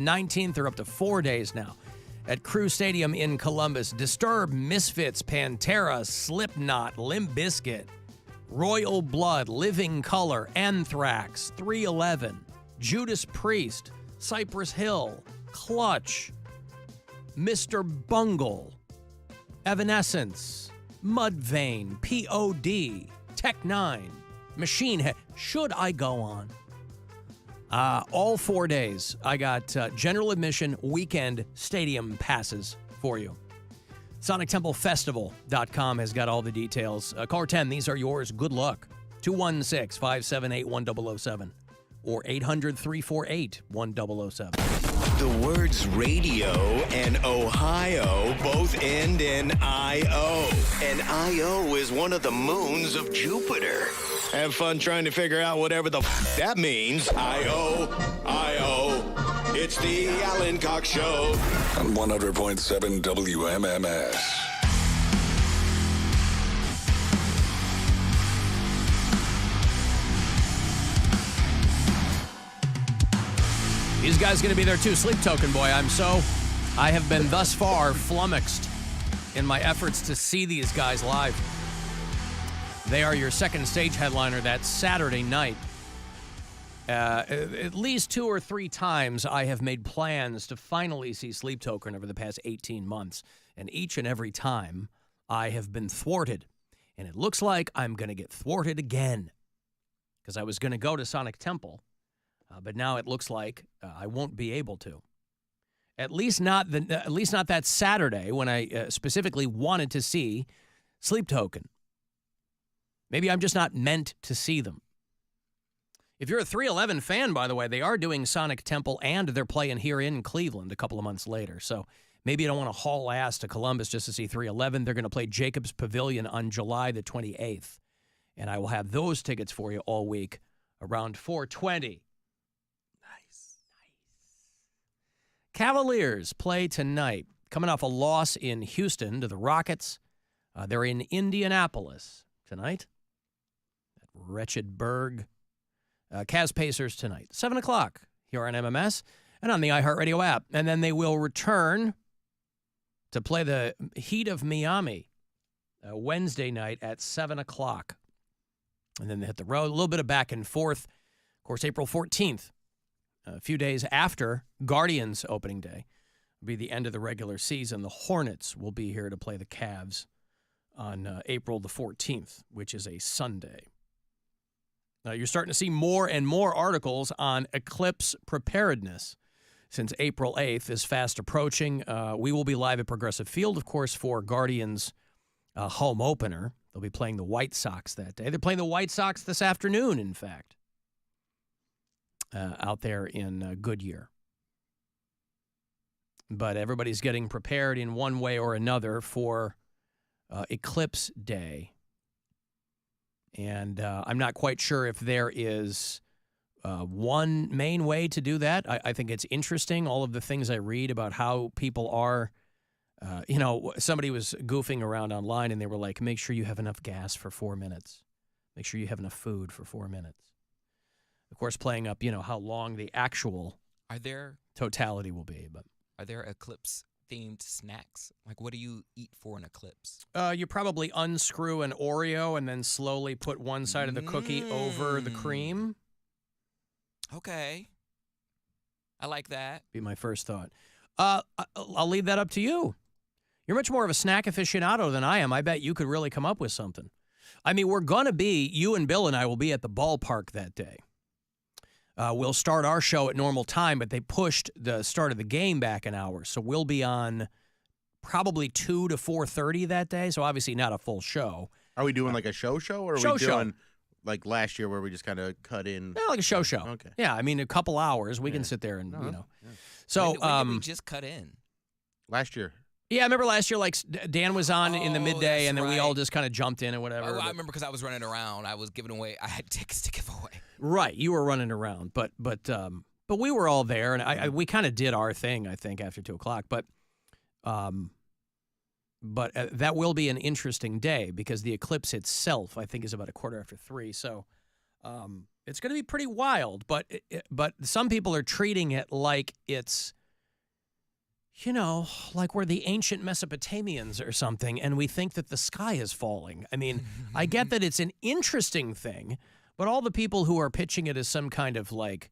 19th or up to 4 days now at Crew Stadium in Columbus. Disturbed, Misfits, Pantera, Slipknot, Limp Bizkit, Royal Blood, Living Colour, Anthrax, 311, Judas Priest, Cypress Hill, Clutch, Mr. Bungle, Evanescence, Mudvayne, P.O.D., Tech Nine, Machine Head. Should I go on? All 4 days, I got general admission weekend stadium passes for you. SonicTempleFestival.com has got all the details. Caller 10, these are yours. Good luck. 216-578-1007 or 800-348-1007. The words radio and Ohio both end in I-O. And I-O is one of the moons of Jupiter. Have fun trying to figure out whatever the that means. I-O, I-O. It's the Alan Cox Show. On 100.7 WMMS. These guys going to be there too. Sleep Token, boy. I have been thus far flummoxed in my efforts to see these guys live. They are your second stage headliner that Saturday night. At least 2 or 3 times I have made plans to finally see Sleep Token over the past 18 months. And each and every time I have been thwarted. And it looks like I'm going to get thwarted again. Because I was going to go to Sonic Temple. But now it looks like I won't be able to. At least not that Saturday when I specifically wanted to see Sleep Token. Maybe I'm just not meant to see them. If you're a 311 fan, by the way, they are doing Sonic Temple and they're playing here in Cleveland a couple of months later. So maybe you don't want to haul ass to Columbus just to see 311. They're going to play Jacobs Pavilion on July the 28th. And I will have those tickets for you all week around 4:20. Cavaliers play tonight, coming off a loss in Houston to the Rockets. They're in Indianapolis tonight. That wretched Berg. Cavs Pacers tonight, 7 o'clock here on MMS and on the iHeartRadio app. And then they will return to play the Heat of Miami Wednesday night at 7 o'clock. And then they hit the road. A little bit of back and forth. Of course, April 14th. A few days after Guardians opening day will be the end of the regular season. The Hornets will be here to play the Cavs on April the 14th, which is a Sunday. You're starting to see more and more articles on Eclipse preparedness since April 8th is fast approaching. We will be live at Progressive Field, of course, for Guardians' home opener. They'll be playing the White Sox that day. They're playing the White Sox this afternoon, in fact. Out there in Goodyear. But everybody's getting prepared in one way or another for Eclipse Day. And I'm not quite sure if there is one main way to do that. I think it's interesting, all of the things I read about how people are, somebody was goofing around online and they were like, make sure you have enough gas for 4 minutes. Make sure you have enough food for 4 minutes. Of course, playing up, how long the actual totality will be. But are there Eclipse-themed snacks? Like, what do you eat for an Eclipse? You probably unscrew an Oreo and then slowly put one side of the cookie over the cream. Okay. I like that. Be my first thought. I'll leave that up to you. You're much more of a snack aficionado than I am. I bet you could really come up with something. I mean, you and Bill and I will be at the ballpark that day. We'll start our show at normal time, but they pushed the start of the game back an hour. So we'll be on probably 2 to 4:30 that day. So obviously not a full show. Are we doing like a show or are we doing like last year where we just kind of cut in? Yeah, like a show. Okay. Yeah, I mean, a couple hours. We can sit there and, Yeah. So when did we just cut in? Last year. Yeah, I remember last year, like, Dan was on in the midday, and then we all right. just kind of jumped in and whatever. I remember because I was running around. I was giving away. I had tickets to give away. Right, you were running around, but we were all there, and we kind of did our thing, I think, after 2 o'clock. But that will be an interesting day because the eclipse itself, I think, is about 3:15. So It's going to be pretty wild, but some people are treating it like it's, like we're the ancient Mesopotamians or something, and we think that the sky is falling. I mean, I get that it's an interesting thing, but all the people who are pitching it as some kind of like,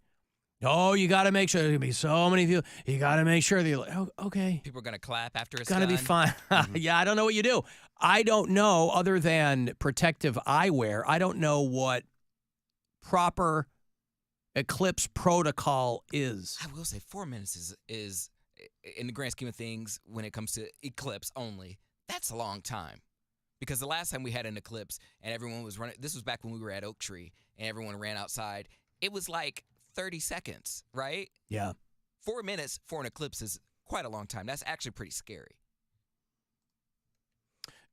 oh, you got to make sure there's going to be so many people. You got to make sure that you're like, oh, okay. People are going to clap after it's Gonna done. be fine. Yeah, I don't know what you do. I don't know, other than protective eyewear, I don't know what proper Eclipse protocol is. I will say 4 minutes is in the grand scheme of things, when it comes to Eclipse only, that's a long time. Because the last time we had an eclipse and everyone was running, this was back when we were at Oak Tree and everyone ran outside, it was like 30 seconds, right? Yeah. 4 minutes for an eclipse is quite a long time. That's actually pretty scary.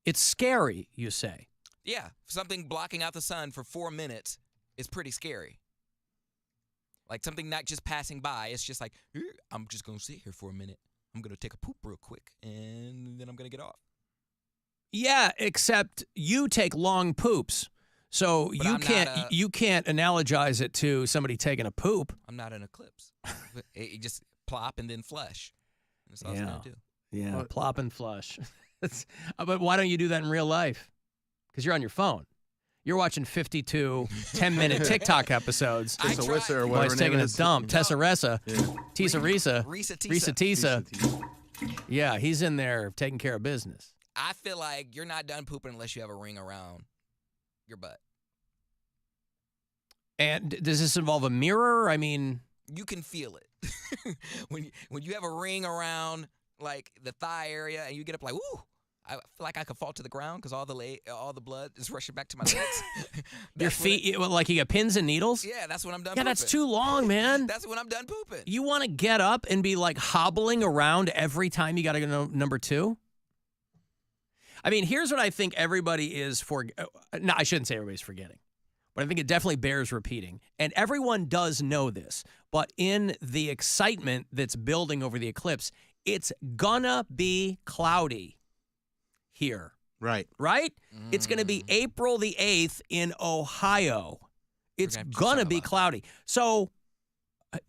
It's scary, you say. Yeah, something blocking out the sun for 4 minutes is pretty scary. Like something not just passing by. It's just like, I'm just going to sit here for a minute. I'm going to take a poop real quick, and then I'm going to get off. Yeah, except you take long poops. So But you can't analogize it to somebody taking a poop. I'm not an eclipse. It just plop and then flush. That's all it's going to do. Yeah, plop and flush. But why don't you do that in real life? Because you're on your phone. You're watching 52 10-minute TikTok episodes. Tessa Wissa or While whatever he's her name taking a is. dump. Tessa Ressa. Tisa Risa. Risa Tisa. Yeah, he's in there taking care of business. I feel like you're not done pooping unless you have a ring around your butt. And does this involve a mirror? I mean, You can feel it. when you have a ring around like the thigh area and you get up like, ooh, I feel like I could fall to the ground because all the blood is rushing back to my legs. your feet, like you got pins and needles? Yeah, that's when I'm done Yeah, pooping. that's too long, man. That's when I'm done pooping. You want to get up and be like hobbling around every time you got to go to number two? I mean, here's what I think everybody is no, I shouldn't say everybody's forgetting, but I think it definitely bears repeating. And everyone does know this, but in the excitement that's building over the eclipse, it's gonna be cloudy here. Right. Right? It's going to be April the 8th in Ohio. It's going to be cloudy. So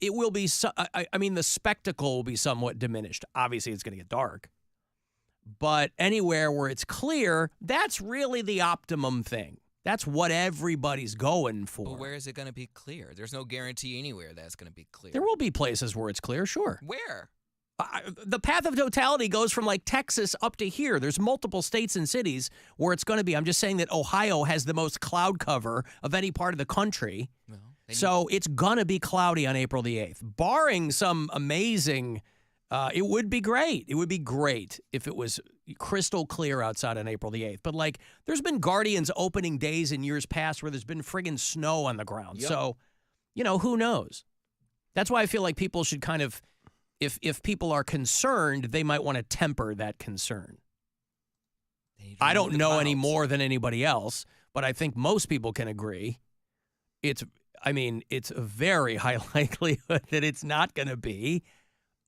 it will be, I mean, the spectacle will be somewhat diminished. Obviously, it's going to get dark. But anywhere where it's clear, that's really the optimum thing. That's what everybody's going for. But where is it going to be clear? There's no guarantee anywhere that's going to be clear. There will be places where it's clear, sure. Where? The path of totality goes from like Texas up to here. There's multiple states and cities where it's going to be. I'm just saying that Ohio has the most cloud cover of any part of the country. Well, So it's going to be cloudy on April the 8th. Barring some amazing, it would be great. It would be great if it was crystal clear outside on April the 8th. But like there's been Guardians opening days in years past where there's been friggin' snow on the ground. Yep. So, who knows? That's why I feel like people should kind of, if people are concerned, they might want to temper that concern. I don't know any more than anybody else, but I think most people can agree. It's a very high likelihood that it's not going to be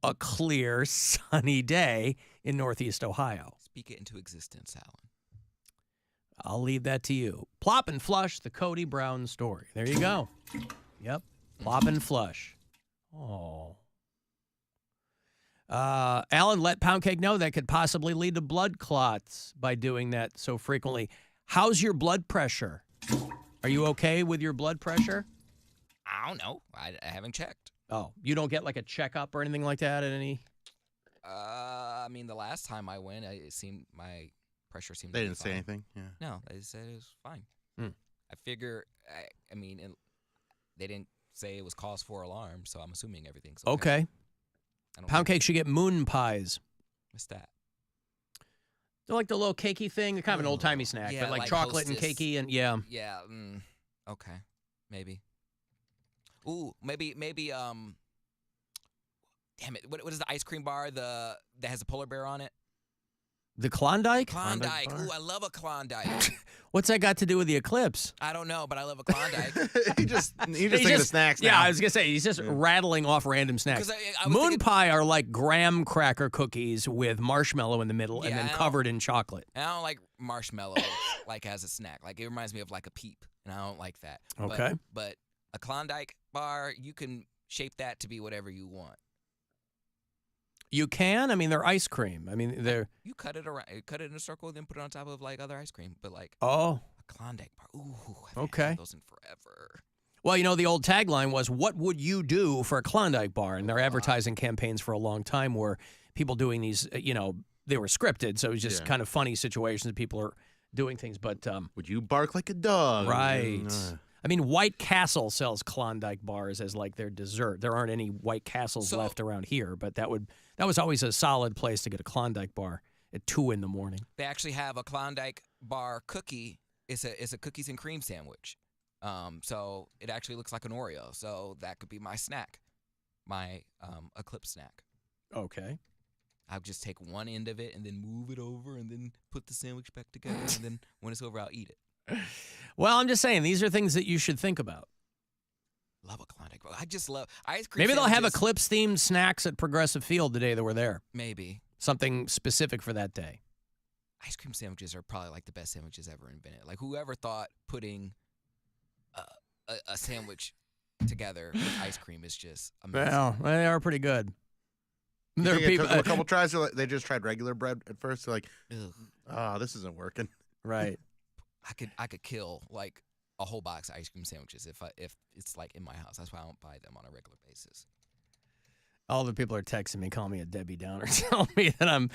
a clear, sunny day in Northeast Ohio. Speak it into existence, Alan. I'll leave that to you. Plop and flush, the Cody Brown story. There you go. Yep. Plop and flush. Oh. Alan let Poundcake know that could possibly lead to blood clots by doing that so frequently. How's your blood pressure? Are you okay with your blood pressure? I don't know. I haven't checked. Oh, you don't get like a checkup or anything like that at any? I mean, the last time I went, it seemed my pressure seemed. They to be didn't say fine. anything. Yeah. No, they said it was fine. Hmm. I figure. I mean, they didn't say it was cause for alarm, so I'm assuming everything's okay. Poundcake should get moon pies. What's that? They're like the little cakey thing. They're kind of an old-timey snack, Yeah, but like like chocolate Hostess. and cakey and yeah. Yeah. Okay. Maybe. Ooh, maybe. Damn it! What is the ice cream bar? That has a polar bear on it. The Klondike? Klondike. bar? Ooh, I love a Klondike. What's that got to do with the eclipse? I don't know, but I love a Klondike. He just thinking of snacks now. Yeah, I was going to say, he's just rattling off random snacks. 'Cause I was Moon thinking- pie are like graham cracker cookies with marshmallow in the middle and Yeah, then I don't- covered in chocolate. And I don't like marshmallow like as a snack. Like it reminds me of like a Peep, and I don't like that. Okay. But A Klondike bar, you can shape that to be whatever you want. You can? I mean, they're ice cream. I mean, they're... You cut it around, cut it in a circle, then put it on top of like other ice cream. But like Oh, a Klondike bar, ooh, I haven't okay. had those in forever. Well, you know, the old tagline was, what would you do for a Klondike bar? And their advertising campaigns for a long time were people doing these, you know, they were scripted. So it was just kind of funny situations. People are doing things. But would you bark like a dog? right. I mean, White Castle sells Klondike bars as like their dessert. There aren't any White Castles left around here, but that was always a solid place to get a Klondike bar at 2 in the morning. They actually have a Klondike bar cookie. It's a cookies and cream sandwich. So it actually looks like an Oreo. So that could be my snack, my Eclipse snack. Okay. I'll just take one end of it and then move it over and then put the sandwich back together. And then when it's over, I'll eat it. Well, I'm just saying, these are things that you should think about. Love a Klondike bar. I just love ice cream. Maybe they'll have sandwiches. Eclipse-themed snacks at Progressive Field the day that we're there. Maybe. Something specific for that day. Ice cream sandwiches are probably like the best sandwiches ever invented. Like whoever thought putting a sandwich together with ice cream is just amazing. Well, they are pretty good. There are It people, took them a couple tries. They just tried regular bread at first. They're like, Ugh. oh, this isn't working. right. I could kill like a whole box of ice cream sandwiches if it's like in my house. That's why I don't buy them on a regular basis. All the people are texting me, calling me a Debbie Downer, telling me that I'm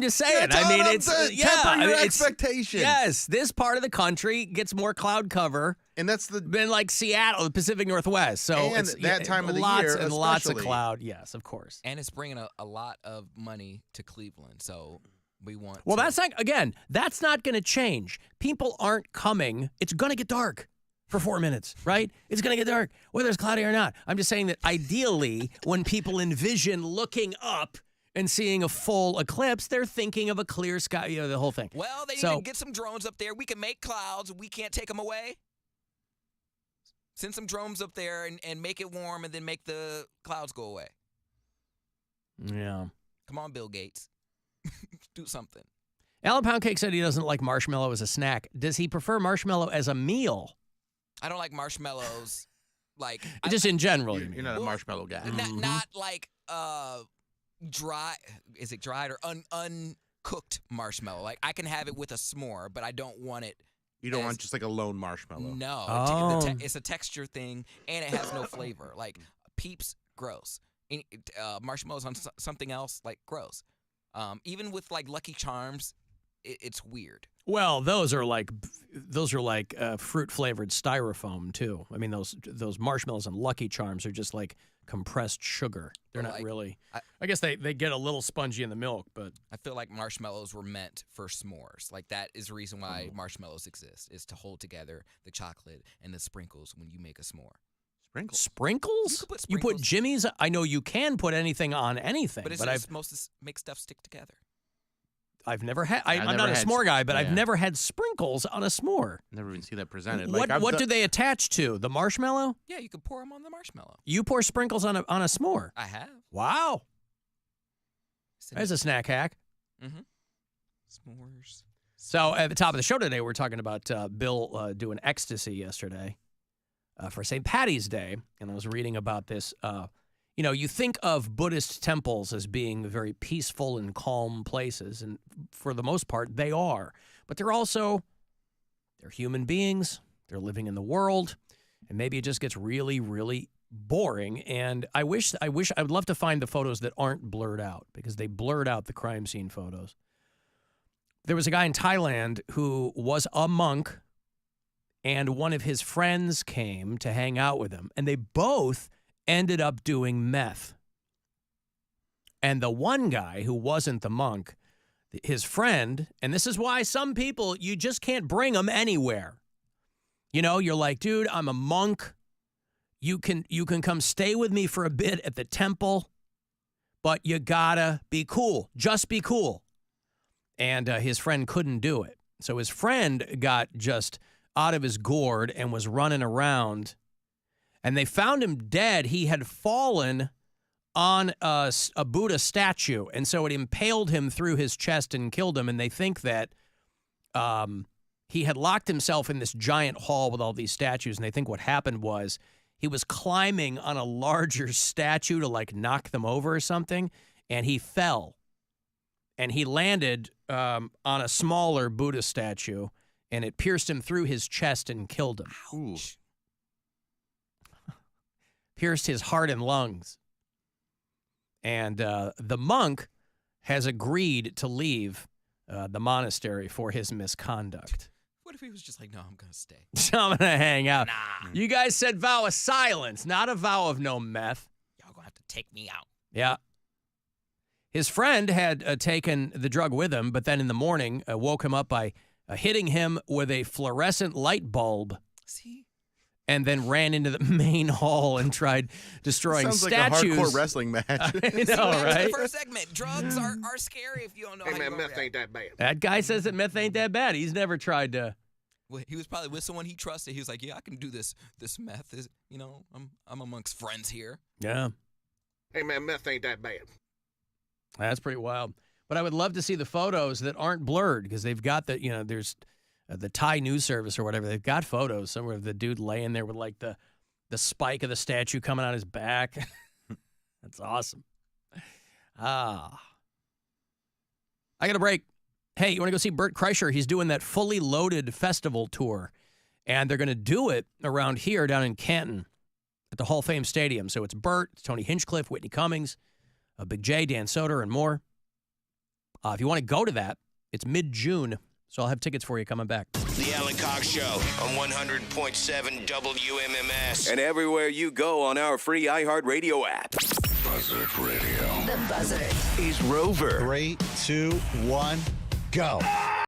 just saying. I mean, it's temper your it's expectations. yes. This part of the country gets more cloud cover And that's the than like Seattle, the Pacific Northwest. So And it's that time of the lots year and lots of especially. cloud. Yes, of course. And it's bringing a lot of money to Cleveland. So we want Well, to, that's not going to change. People aren't coming. It's going to get dark for 4 minutes, right? It's going to get dark, whether it's cloudy or not. I'm just saying that ideally, when people envision looking up and seeing a full eclipse, they're thinking of a clear sky, you know, the whole thing. well, they need to get some drones up there. We can make clouds. We can't take them away. Send some drones up there and make it warm and then make the clouds go away. Yeah. Come on, Bill Gates. Do something. Alan Poundcake said he doesn't like marshmallow as a snack. Does he prefer marshmallow as a meal? I don't like marshmallows. Like Just in general, you mean? you're not a marshmallow guy. not like dry. Is it dried or uncooked marshmallow? Like I can have it with a s'more, but I don't want it. You don't want just like a lone marshmallow. No, Oh. It's a texture thing, and it has no flavor. Like Peeps, gross. Marshmallows on something else, like gross. Even with like Lucky Charms, it's weird. Well, those are like fruit flavored styrofoam too. I mean, those marshmallows and Lucky Charms are just like compressed sugar. They're not Like, really. I guess they get a little spongy in the milk, but I feel like marshmallows were meant for s'mores. Like that is the reason why marshmallows exist, is to hold together the chocolate and the sprinkles when you make a s'more. Sprinkles. sprinkles. You could put You put sprinkles. Jimmy's. I know you can put anything on anything, But it's but supposed to make stuff stick together. I've never had. I've I'm not never a had s'more guy, but I've yeah. never had sprinkles on a s'more. Never even see that presented. What Like, I've what done- do they attach to? The marshmallow? Yeah, you could pour them on the marshmallow. You pour sprinkles on a s'more. I have. Wow, there's a snack hack. Mm-hmm. S'mores. So at the top of the show today, we're talking about Bill doing ecstasy yesterday for St. Patty's Day, and I was reading about this. You know, you think of Buddhist temples as being very peaceful and calm places, and for the most part, they are. But they're human beings. They're living in the world, and maybe it just gets really, really boring. And I would love to find the photos that aren't blurred out, because they blurred out the crime scene photos. There was a guy in Thailand who was a monk, and one of his friends came to hang out with him, and they both ended up doing meth. And the one guy who wasn't the monk, his friend, and this is why some people, you just can't bring them anywhere. You know, you're like, dude, I'm a monk. You can come stay with me for a bit at the temple, but you gotta be cool. Just be cool. And his friend couldn't do it. So his friend got just out of his gourd and was running around. And they found him dead. He had fallen on a Buddha statue. And so it impaled him through his chest and killed him. And they think that he had locked himself in this giant hall with all these statues, and they think what happened was he was climbing on a larger statue to, like, knock them over or something, and he fell. And he landed on a smaller Buddha statue, and it pierced him through his chest and killed him. Ouch. Pierced his heart and lungs. And the monk has agreed to leave the monastery for his misconduct. What if he was just like, no, I'm going to stay? So I'm going to hang out. Nah. You guys said vow of silence, not a vow of no meth. Y'all going to have to take me out. Yeah. His friend had taken the drug with him, but then in the morning woke him up by hitting him with a fluorescent light bulb. See? And then ran into the main hall and tried destroying Sounds statues. like a hardcore wrestling match. I know, See what happened in right? the first segment. Drugs are scary if you don't know how you meth ain't that bad. That guy says that meth ain't that bad. He's never tried to. Well, he was probably with someone he trusted. He was like, yeah, I can do this. This meth is, you know, I'm amongst friends here. Yeah, Hey, man, meth ain't that bad. that's pretty wild. But I would love to see the photos that aren't blurred because they've got the, there's the Thai news service or whatever. They've got photos somewhere of the dude laying there with like the spike of the statue coming out his back. That's awesome. I got a break. Hey, you want to go see Bert Kreischer? He's doing that Fully Loaded festival tour, and they're going to do it around here down in Canton at the Hall of Fame Stadium. So it's Bert, it's Tony Hinchcliffe, Whitney Cummings, Big J, Dan Soder, and more. If you want to go to that, it's mid-June, so I'll have tickets for you coming back. The Alan Cox Show on 100.7 WMMS. And everywhere you go on our free iHeartRadio app. Buzzard Radio. The Buzzard. Is Rover. 3, 2, 1, go.